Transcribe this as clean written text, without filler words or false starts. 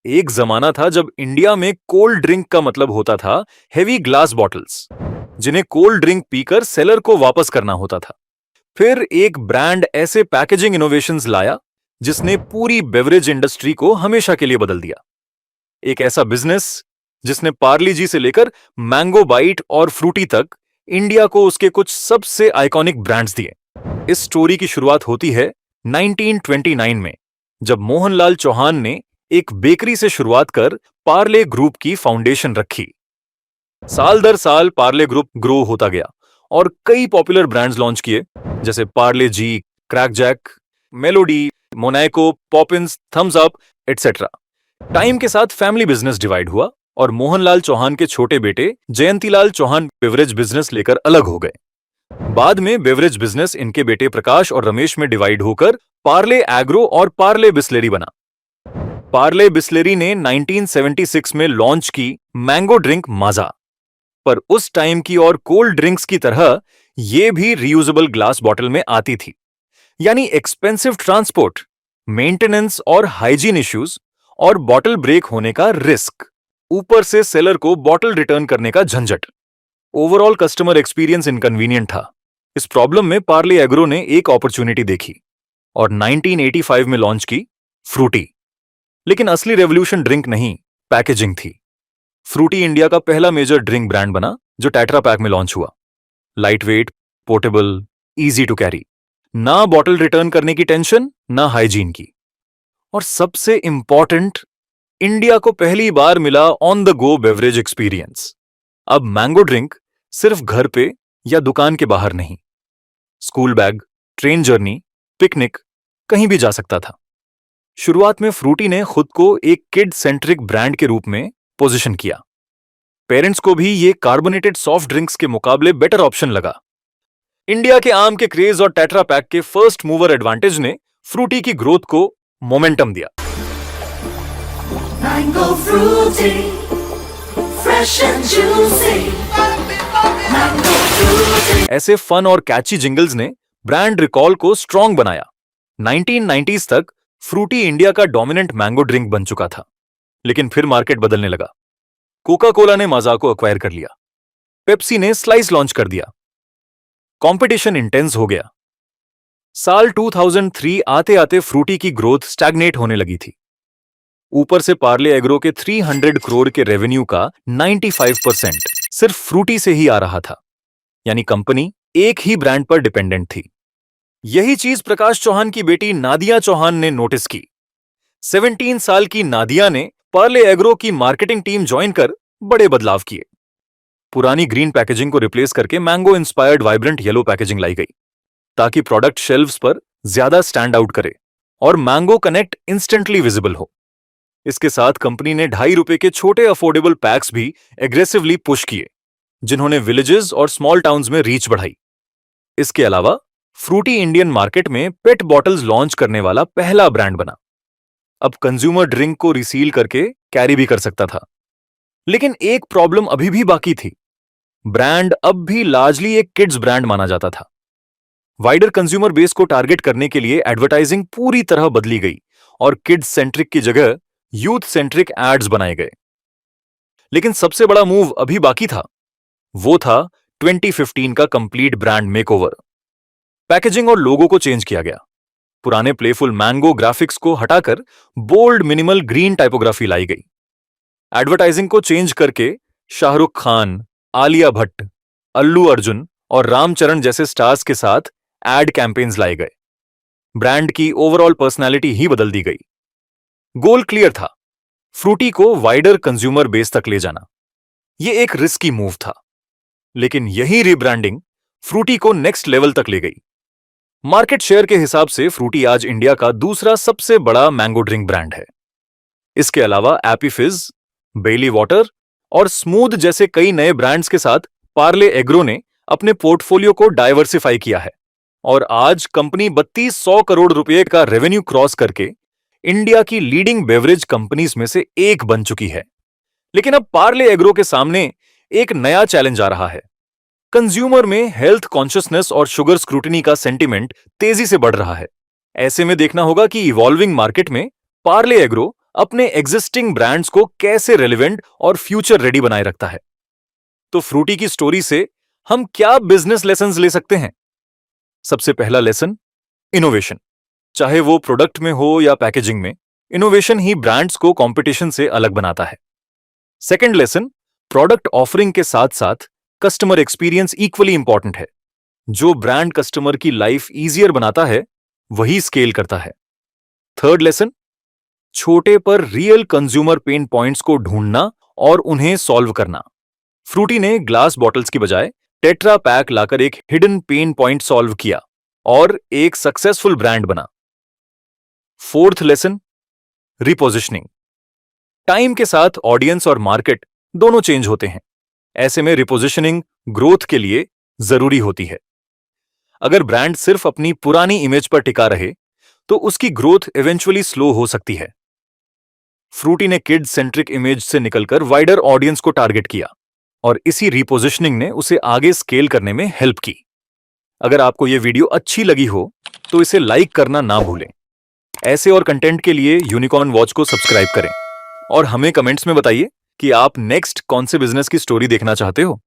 एक जमाना था जब इंडिया में कोल्ड ड्रिंक का मतलब होता था हेवी ग्लास बॉटल्स, जिन्हें कोल्ड ड्रिंक पीकर सेलर को वापस करना होता था। फिर एक ब्रांड ऐसे पैकेजिंग इनोवेशंस लाया जिसने पूरी बेवरेज इंडस्ट्री को हमेशा के लिए बदल दिया। एक ऐसा बिजनेस जिसने पार्ले जी से लेकर मैंगो बाइट और फ्रूटी तक इंडिया को उसके कुछ सबसे आइकॉनिक ब्रांड्स दिए। इस स्टोरी की शुरुआत होती है 1929 में, जब मोहनलाल चौहान ने एक बेकरी से शुरुआत कर पार्ले ग्रुप की फाउंडेशन रखी। साल दर साल पार्ले ग्रुप ग्रो होता गया और कई पॉपुलर ब्रांड्स लॉन्च किए, जैसे Parle G, Krack Jack, Melody, Monaco, Poppins, Thums Up, etcetera. Time के साथ फैमिली बिजनेस डिवाइड हुआ और मोहनलाल चौहान के छोटे बेटे जयंतीलाल चौहान बेवरेज बिजनेस लेकर अलग हो गए। बाद में बेवरेज बिजनेस इनके बेटे प्रकाश और रमेश में डिवाइड होकर पार्ले एग्रो और पार्ले बिस्लेरी बना। पार्ले बिस्लेरी ने 1976 में लॉन्च की मैंगो ड्रिंक माजा, पर उस टाइम की और कोल्ड ड्रिंक्स की तरह यह भी रीयूजेबल ग्लास बॉटल में आती थी। यानी एक्सपेंसिव ट्रांसपोर्ट, मेंटेनेंस और हाइजीन इश्यूज और बॉटल ब्रेक होने का रिस्क, ऊपर से सेलर को बॉटल रिटर्न करने का झंझट। ओवरऑल कस्टमर एक्सपीरियंस इनकन्वीनियंट था। इस प्रॉब्लम में पार्ले एग्रो ने एक अपॉर्चुनिटी देखी और 1985 में लॉन्च की फ्रूटी। लेकिन असली रेवोल्यूशन ड्रिंक नहीं, पैकेजिंग थी। फ्रूटी इंडिया का पहला मेजर ड्रिंक ब्रांड बना जो टेट्रा पैक में लॉन्च हुआ। Light weight, portable, easy to carry, ना बॉटल रिटर्न करने की टेंशन, ना हाइजीन की। और सबसे इंपॉर्टेंट, इंडिया को पहली बार मिला on the go beverage experience. अब मैंगो ड्रिंक सिर्फ घर पे या दुकान के बाहर नहीं, school bag, train journey, picnic, कहीं भी जा सकता था। शुरुआत में फ्रूटी ने खुद को एक किड सेंट्रिक ब्रांड के रूप में पोजीशन किया। पेरेंट्स को भी ये कार्बोनेटेड सॉफ्ट ड्रिंक्स के मुकाबले बेटर ऑप्शन लगा। इंडिया के आम के क्रेज और टेट्रा पैक के फर्स्ट मूवर एडवांटेज ने फ्रूटी की ग्रोथ को मोमेंटम दिया। Mango fruity, fresh and juicy. Mango fruity. ऐसे फन और कैची जिंगल्स ने ब्रांड रिकॉल को स्ट्रॉन्ग बनाया। 1990s तक फ्रूटी इंडिया का डोमिनेंट मैंगो ड्रिंक बन चुका था, लेकिन फिर मार्केट बदलने लगा। कोका कोला ने माजा को एक्वायर कर लिया, पेप्सी ने स्लाइस लॉन्च कर दिया, कंपटीशन इंटेंस हो गया। साल 2003 आते आते फ्रूटी की ग्रोथ स्टैग्नेट होने लगी थी। ऊपर से पार्ले एग्रो के 300 करोड़ के रेवेन्यू का 95% सिर्फ फ्रूटी से ही आ रहा था। यानी कंपनी एक ही ब्रांड पर डिपेंडेंट थी। यही चीज प्रकाश चौहान की बेटी नादिया चौहान ने नोटिस की। 17 साल की नादिया ने पार्ले एग्रो की मार्केटिंग टीम ज्वाइन कर बड़े बदलाव किए। पुरानी ग्रीन पैकेजिंग को रिप्लेस करके mango inspired vibrant yellow packaging लाई गई, ताकि प्रोडक्ट शेल्व्स पर ज्यादा स्टैंड आउट करे और मैंगो कनेक्ट इंस्टेंटली विजिबल हो। इसके साथ कंपनी ने ₹2.5 के छोटे अफोर्डेबल पैक्स भी एग्रेसिवली पुश किए, जिन्होंने विलेजेस और स्मॉल टाउन्स में रीच बढ़ाई। इसके अलावा फ्रूटी इंडियन मार्केट में पेट बॉटल्स लॉन्च करने वाला पहला ब्रांड बना। अब कंज्यूमर ड्रिंक को रिसील करके कैरी भी कर सकता था। लेकिन एक प्रॉब्लम अभी भी बाकी थी। ब्रांड अब भी लार्जली एक किड्स ब्रांड माना जाता था। वाइडर कंज्यूमर बेस को टारगेट करने के लिए एडवर्टाइजिंग पूरी तरह बदली गई और किड्स सेंट्रिक की जगह यूथ सेंट्रिक एड्स बनाए गए। लेकिन सबसे बड़ा मूव अभी बाकी था। वो था 2015 का कंप्लीट ब्रांड मेकओवर। पैकेजिंग और लोगो को चेंज किया गया। पुराने प्लेफुल मैंगो ग्राफिक्स को हटाकर बोल्ड मिनिमल ग्रीन टाइपोग्राफी लाई गई। एडवर्टाइजिंग को चेंज करके शाहरुख खान, आलिया भट्ट, अल्लू अर्जुन और रामचरण जैसे स्टार्स के साथ एड कैंपेन्स लाए गए। ब्रांड की ओवरऑल पर्सनैलिटी ही बदल दी गई। गोल क्लियर था, फ्रूटी को वाइडर कंज्यूमर बेस तक ले जाना। यह एक रिस्की मूव था, लेकिन यही रीब्रांडिंग फ्रूटी को नेक्स्ट लेवल तक ले गई। मार्केट शेयर के हिसाब से फ्रूटी आज इंडिया का दूसरा सबसे बड़ा मैंगो ड्रिंक ब्रांड है। इसके अलावा एपी फिज, बेली वाटर और स्मूद जैसे कई नए ब्रांड्स के साथ पार्ले एग्रो ने अपने पोर्टफोलियो को डाइवर्सिफाई किया है और आज कंपनी 3200 करोड़ रुपए का रेवेन्यू क्रॉस करके इंडिया की लीडिंग बेवरेज कंपनीज में से एक बन चुकी है। लेकिन अब पार्ले एग्रो के सामने एक नया चैलेंज आ रहा है। कंज्यूमर में हेल्थ कॉन्शियसनेस और शुगर स्क्रूटिनी का सेंटिमेंट तेजी से बढ़ रहा है। ऐसे में देखना होगा कि इवॉल्विंग मार्केट में पार्ले एग्रो अपने एग्जिस्टिंग ब्रांड्स को कैसे रेलिवेंट और फ्यूचर रेडी बनाए रखता है। तो फ्रूटी की स्टोरी से हम क्या बिजनेस लेसन्स ले सकते हैं? सबसे पहला लेसन, इनोवेशन। चाहे वो प्रोडक्ट में हो या पैकेजिंग में, इनोवेशन ही ब्रांड्स को कंपटीशन से अलग बनाता है। सेकंड लेसन, प्रोडक्ट ऑफरिंग के साथ साथ कस्टमर एक्सपीरियंस इक्वली इंपॉर्टेंट है। जो ब्रांड कस्टमर की लाइफ इजियर बनाता है वही स्केल करता है। थर्ड लेसन, छोटे पर रियल कंज्यूमर पेन पॉइंट्स को ढूंढना और उन्हें सॉल्व करना। फ्रूटी ने ग्लास बॉटल्स की बजाय टेट्रा पैक लाकर एक हिडन पेन पॉइंट सॉल्व किया और एक सक्सेसफुल ब्रांड बना। Fourth lesson, रिपोजिशनिंग। टाइम के साथ ऑडियंस और मार्केट दोनों चेंज होते हैं। ऐसे में रिपोजिशनिंग ग्रोथ के लिए जरूरी होती है। अगर ब्रांड सिर्फ अपनी पुरानी इमेज पर टिका रहे तो उसकी ग्रोथ इवेंचुअली स्लो हो सकती है। फ्रूटी ने किड सेंट्रिक इमेज से निकलकर वाइडर ऑडियंस को टारगेट किया और इसी रिपोजिशनिंग ने उसे आगे स्केल करने में हेल्प की। अगर आपको यह वीडियो अच्छी लगी हो तो इसे लाइक करना ना भूलें। ऐसे और कंटेंट के लिए यूनिकॉर्न वॉच को सब्सक्राइब करें और हमें कमेंट्स में बताइए कि आप नेक्स्ट कौन से बिजनेस की स्टोरी देखना चाहते हो।